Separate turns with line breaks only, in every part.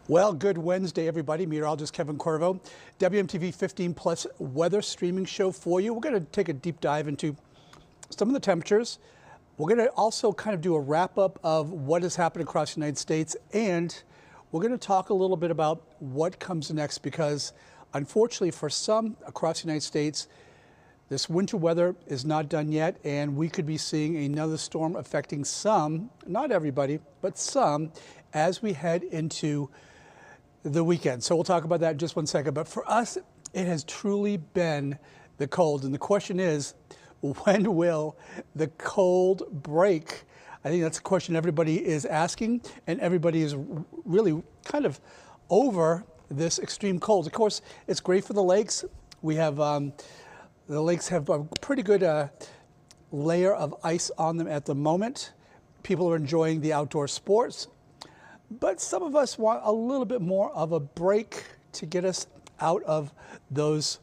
Well, good Wednesday, everybody. Meteorologist Kevin Corvo, WMTV 15 Plus weather streaming show for you. We're going to take a deep dive into some of the temperatures. We're going to also kind of do a wrap up of what has happened across the United States, and we're going to talk a little bit about what comes next, because unfortunately for some across the United States, this winter weather is not done yet, and we could be seeing another storm affecting some, not everybody, but some, as we head into the weekend. So we'll talk about that in just 1 second. But for us, it has truly been the cold. And the question is, when will the cold break? I think that's a question everybody is asking, and everybody is really kind of over this extreme cold. Of course, it's great for the lakes. We have, the lakes have a pretty good layer of ice on them at the moment. People are enjoying the outdoor sports. But some of us want a little bit more of a break to get us out of those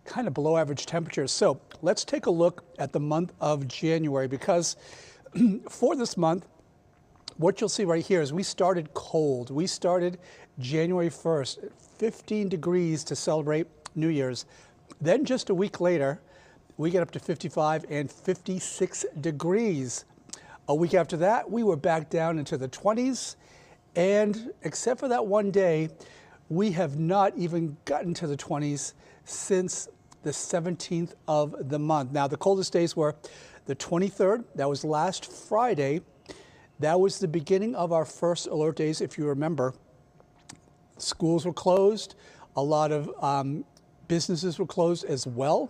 kind of below average temperatures. So let's take a look at the month of January, because for this month, what you'll see right here is we started cold. We started January 1st, 15 degrees to celebrate New Year's. Then just a week later, we get up to 55 and 56 degrees. A week after that, we were back down into the 20s. And except for that one day, we have not even gotten to the 20s since the 17th of the month. Now, the coldest days were the 23rd. That was last Friday. That was the beginning of our first alert days, if you remember. Schools were closed. A lot of businesses were closed as well.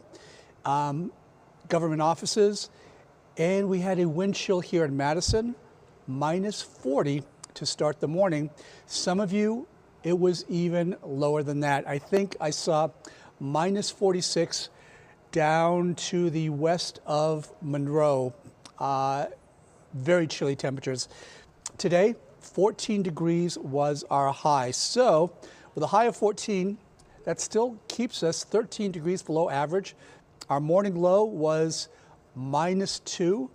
Government offices. And we had a wind chill here in Madison, minus 40. To start the morning. Some of you, it was even lower than that. I think I saw minus 46 down to the west of Monroe. Very chilly temperatures. Today, 14 degrees was our high. So with a high of 14, that still keeps us 13 degrees below average. Our morning low was minus 2.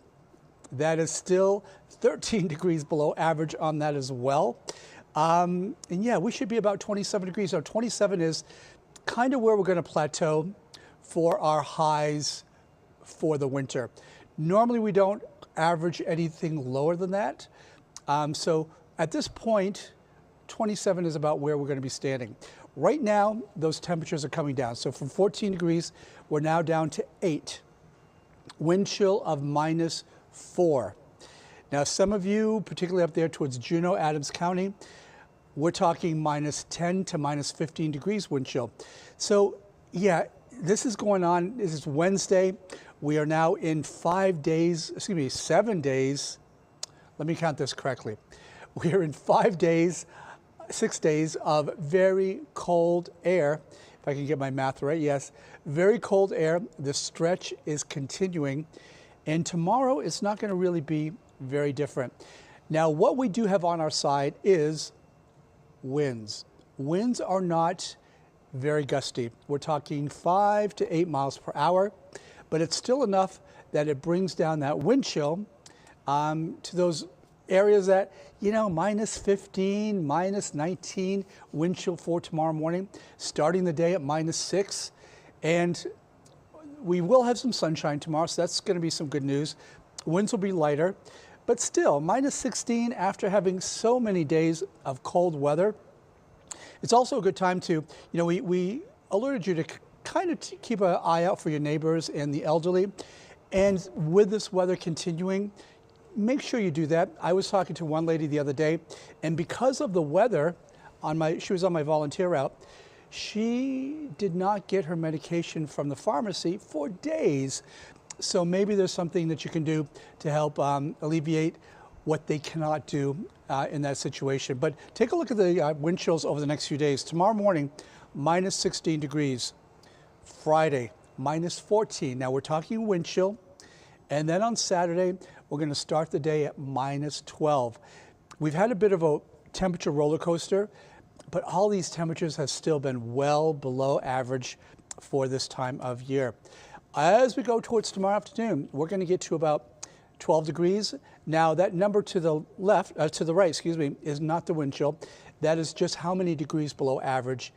That is still 13 degrees below average on that as well. And yeah, we should be about 27 degrees. So 27 is kind of where we're going to plateau for our highs for the winter. Normally we don't average anything lower than that. So at this point, 27 is about where we're going to be standing. Right now, those temperatures are coming down. So from 14 degrees, we're now down to 8. Wind chill of minus 4. Now, some of you, particularly up there towards Juneau, Adams County, we're talking minus 10 to minus 15 degrees wind chill. So yeah, this is going on. This is Wednesday. We are now in 7 days. Let me count this correctly. We are in 6 days of very cold air. If I can get my math right, yes. Very cold air. The stretch is continuing. And tomorrow, it's not going to really be very different. Now, what we do have on our side is winds. Winds are not very gusty. We're talking 5 to 8 miles per hour, but it's still enough that it brings down that wind chill to those areas that, you know, minus 15, minus 19 wind chill for tomorrow morning, starting the day at minus 6. And we will have some sunshine tomorrow, so that's going to be some good news. Winds will be lighter, but still, minus 16 after having so many days of cold weather. It's also a good time to, you know, we alerted you to kind of keep an eye out for your neighbors and the elderly. And with this weather continuing, make sure you do that. I was talking to one lady the other day, and because of the weather, she was on my volunteer route, she did not get her medication from the pharmacy for days. So maybe there's something that you can do to help alleviate what they cannot do in that situation. But take a look at the wind chills over the next few days. Tomorrow morning, minus 16 degrees. Friday, minus 14. Now we're talking wind chill. And then on Saturday, we're going to start the day at minus 12. We've had a bit of a temperature roller coaster, but all these temperatures have still been well below average for this time of year. As we go towards tomorrow afternoon, we're going to get to about 12 degrees. Now that number to the left, to the right, excuse me, is not the wind chill. That is just how many degrees below average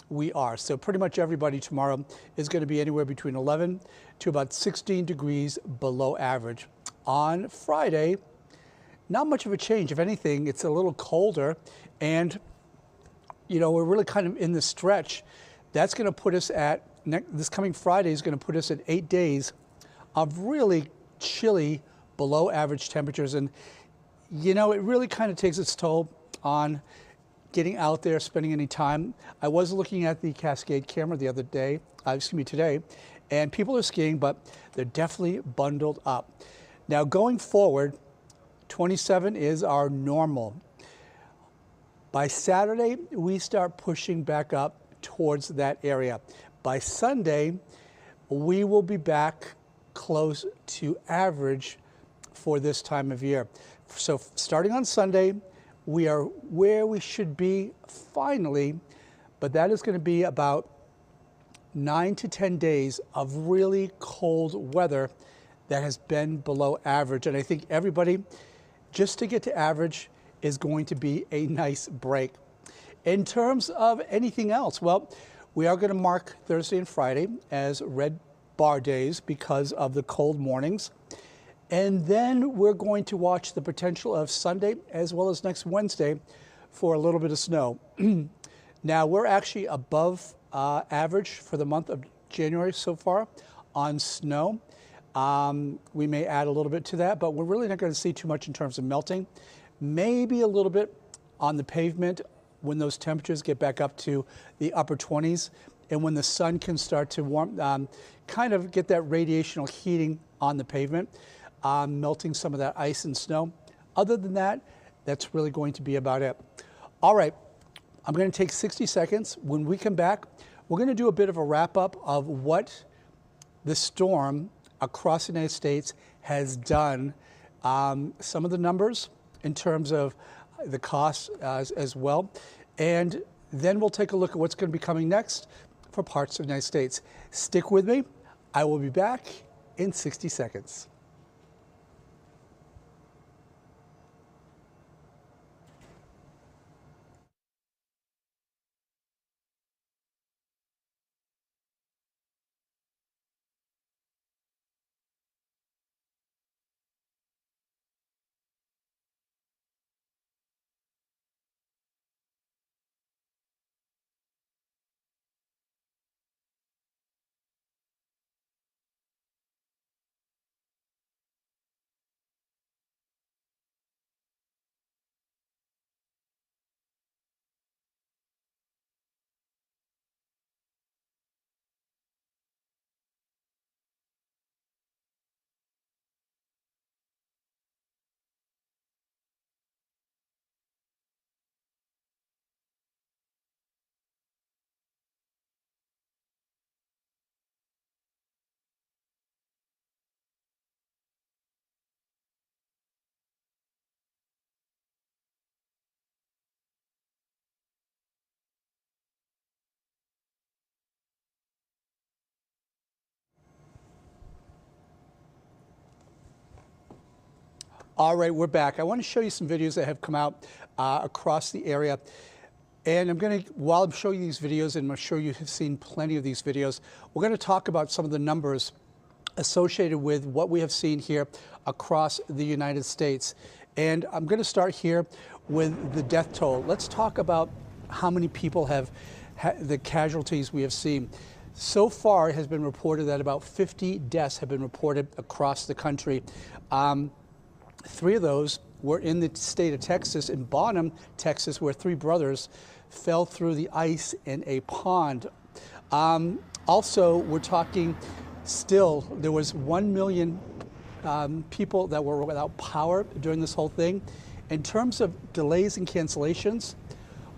we are. So pretty much everybody tomorrow is going to be anywhere between 11 to about 16 degrees below average. On Friday, not much of a change. If anything, it's a little colder, and you know, we're really kind of in the stretch. That's going to put us at, this coming Friday is going to put us at 8 days of really chilly below average temperatures. And you know, it really kind of takes its toll on getting out there, spending any time. I was looking at the Cascade camera the other day, today, and people are skiing, but they're definitely bundled up. Now going forward, 27 is our normal. By Saturday, we start pushing back up towards that area. By Sunday, we will be back close to average for this time of year. So starting on Sunday, we are where we should be finally, but that is going to be about 9 to 10 days of really cold weather that has been below average. And I think everybody, just to get to average, is going to be a nice break. In terms of anything else, well, we are going to mark Thursday and Friday as red bar days because of the cold mornings. And then we're going to watch the potential of Sunday as well as next Wednesday for a little bit of snow. Now, we're actually above average for the month of January so far on snow. We may add a little bit to that, but we're really not going to see too much in terms of melting. Maybe a little bit on the pavement when those temperatures get back up to the upper 20s and when the sun can start to warm, kind of get that radiational heating on the pavement. Melting some of that ice and snow. Other than that, that's really going to be about it. All right, I'm going to take 60 seconds. When we come back, we're going to do a bit of a wrap up of what the storm across the United States has done. Some of the numbers in terms of the costs as well. And then we'll take a look at what's going to be coming next for parts of the United States. Stick with me. I will be back in 60 seconds. All right, we're back. I want to show you some videos that have come out across the area. And I'm going to, while I'm showing you these videos, and I'm sure you have seen plenty of these videos, we're going to talk about some of the numbers associated with what we have seen here across the United States. And I'm going to start here with the death toll. Let's talk about how many people have the casualties we have seen. So far, it has been reported that about 50 deaths have been reported across the country. 3 of those were in the state of Texas, in Bonham, Texas, where 3 brothers fell through the ice in a pond. Also, we're talking still, there was 1 million people that were without power during this whole thing. In terms of delays and cancellations,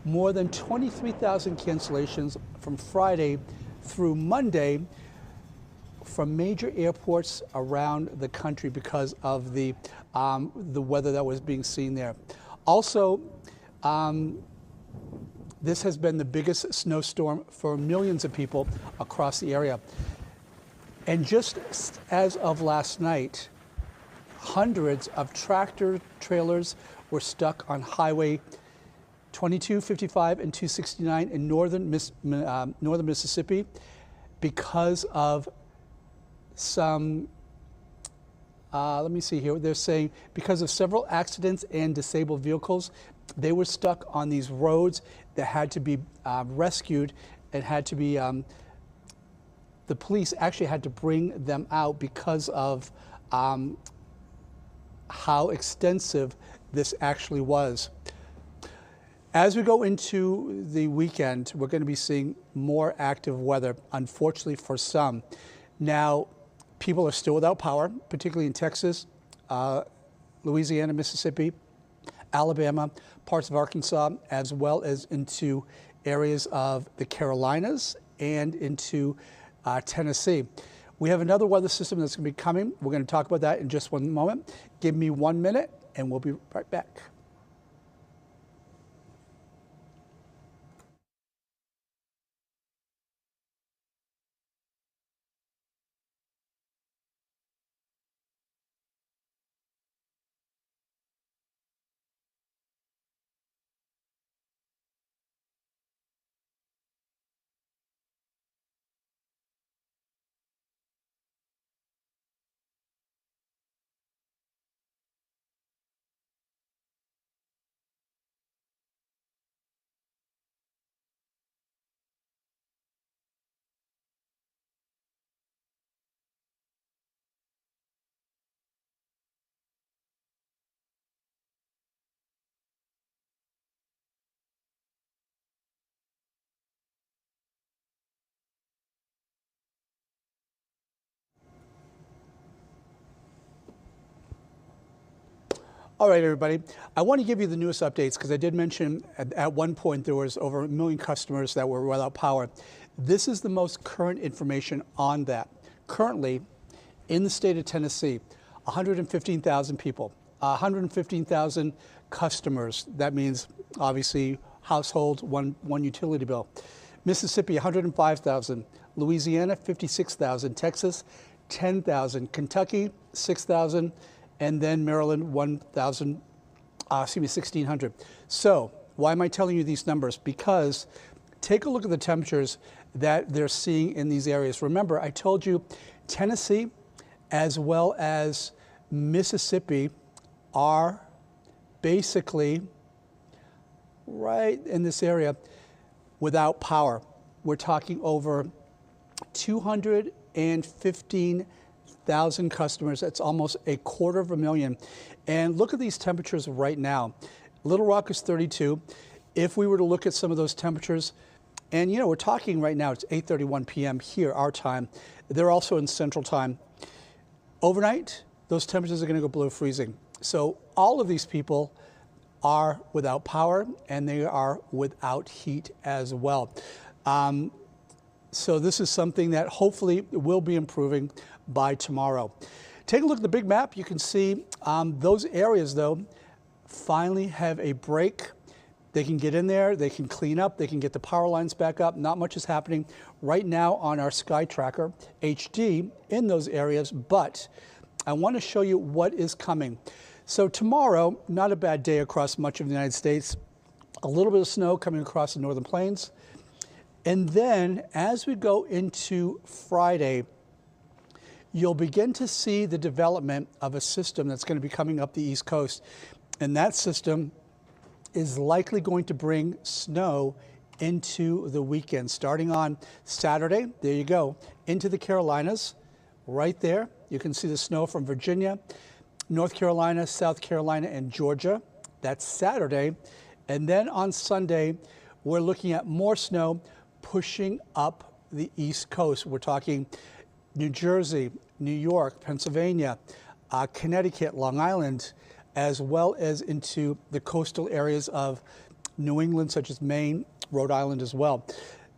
more than 23,000 cancellations from Friday through Monday from major airports around the country because of the weather that was being seen there. Also, this has been the biggest snowstorm for millions of people across the area. And just as of last night, hundreds of tractor trailers were stuck on Highway 22, 55, and 269 in northern Mississippi because of some, let me see here, they're saying because of several accidents and disabled vehicles, they were stuck on these roads that had to be rescued and had to be, the police actually had to bring them out because of how extensive this actually was. As we go into the weekend, we're going to be seeing more active weather, unfortunately for some. Now, people are still without power, particularly in Texas, Louisiana, Mississippi, Alabama, parts of Arkansas, as well as into areas of the Carolinas and into Tennessee. We have another weather system that's going to be coming. We're going to talk about that in just one moment. Give me 1 minute and we'll be right back. All right, everybody. I want to give you the newest updates because I did mention at one point there was over 1 million customers that were without power. This is the most current information on that. Currently, in the state of Tennessee, 115,000 people, 115,000 customers. That means, obviously, household, one utility bill. Mississippi, 105,000. Louisiana, 56,000. Texas, 10,000. Kentucky, 6,000. And then Maryland, 1,600. So why am I telling you these numbers? Because take a look at the temperatures that they're seeing in these areas. Remember, I told you Tennessee as well as Mississippi are basically right in this area without power. We're talking over 215,000 customers. That's almost 250,000. And look at these temperatures right now. Little Rock is 32. If we were to look at some of those temperatures, and you know, we're talking right now, it's 8:31 p.m. here, our time. They're also in Central Time. Overnight, those temperatures are going to go below freezing. So all of these people are without power and they are without heat as well. So this is something that hopefully will be improving by tomorrow. Take a look at the big map. You can see those areas, though, finally have a break. They can get in there, they can clean up, they can get the power lines back up. Not much is happening right now on our Sky Tracker HD in those areas, but I want to show you what is coming. So tomorrow, not a bad day across much of the United States. A little bit of snow coming across the northern plains. And then as we go into Friday, you'll begin to see the development of a system that's going to be coming up the East Coast. And that system is likely going to bring snow into the weekend, starting on Saturday. There you go, into the Carolinas, right there. You can see the snow from Virginia, North Carolina, South Carolina, and Georgia. That's Saturday. And then on Sunday, we're looking at more snow pushing up the East Coast. We're talking New Jersey, New York, Pennsylvania, Connecticut, Long Island, as well as into the coastal areas of New England, such as Maine, Rhode Island as well.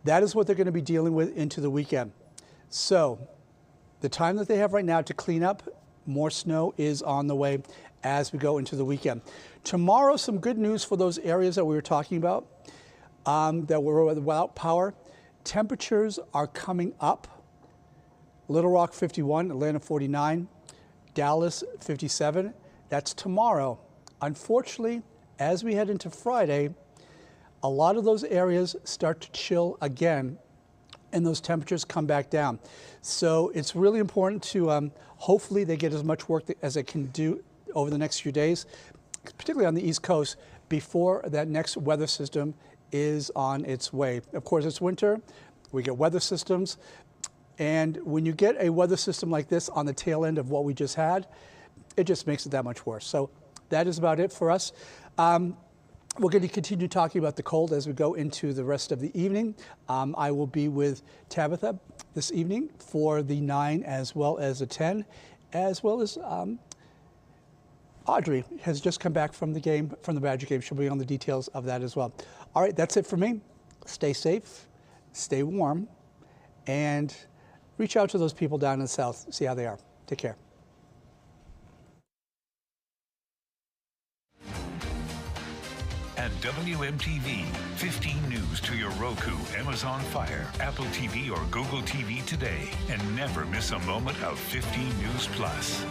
That is what they're going to be dealing with into the weekend. So the time that they have right now to clean up, more snow is on the way as we go into the weekend. Tomorrow, some good news for those areas that we were talking about that were without power. Temperatures are coming up. Little Rock 51, Atlanta 49, Dallas 57. That's tomorrow. Unfortunately, as we head into Friday, a lot of those areas start to chill again and those temperatures come back down. So it's really important to hopefully they get as much work as they can do over the next few days, particularly on the East Coast, before that next weather system is on its way. Of course, it's winter, we get weather systems, and when you get a weather system like this on the tail end of what we just had, it just makes it that much worse. So that is about it for us. We're going to continue talking about the cold as we go into the rest of the evening. I will be with Tabitha this evening for the 9 as well as the 10, as well as Audrey has just come back from the game, from the Badger game. She'll be on the details of that as well. All right, that's it for me. Stay safe, stay warm, and reach out to those people down in the South, see how they are. Take care.
At WMTV, 15 News to your Roku, Amazon Fire, Apple TV, or Google TV today. And never miss a moment of 15 News Plus.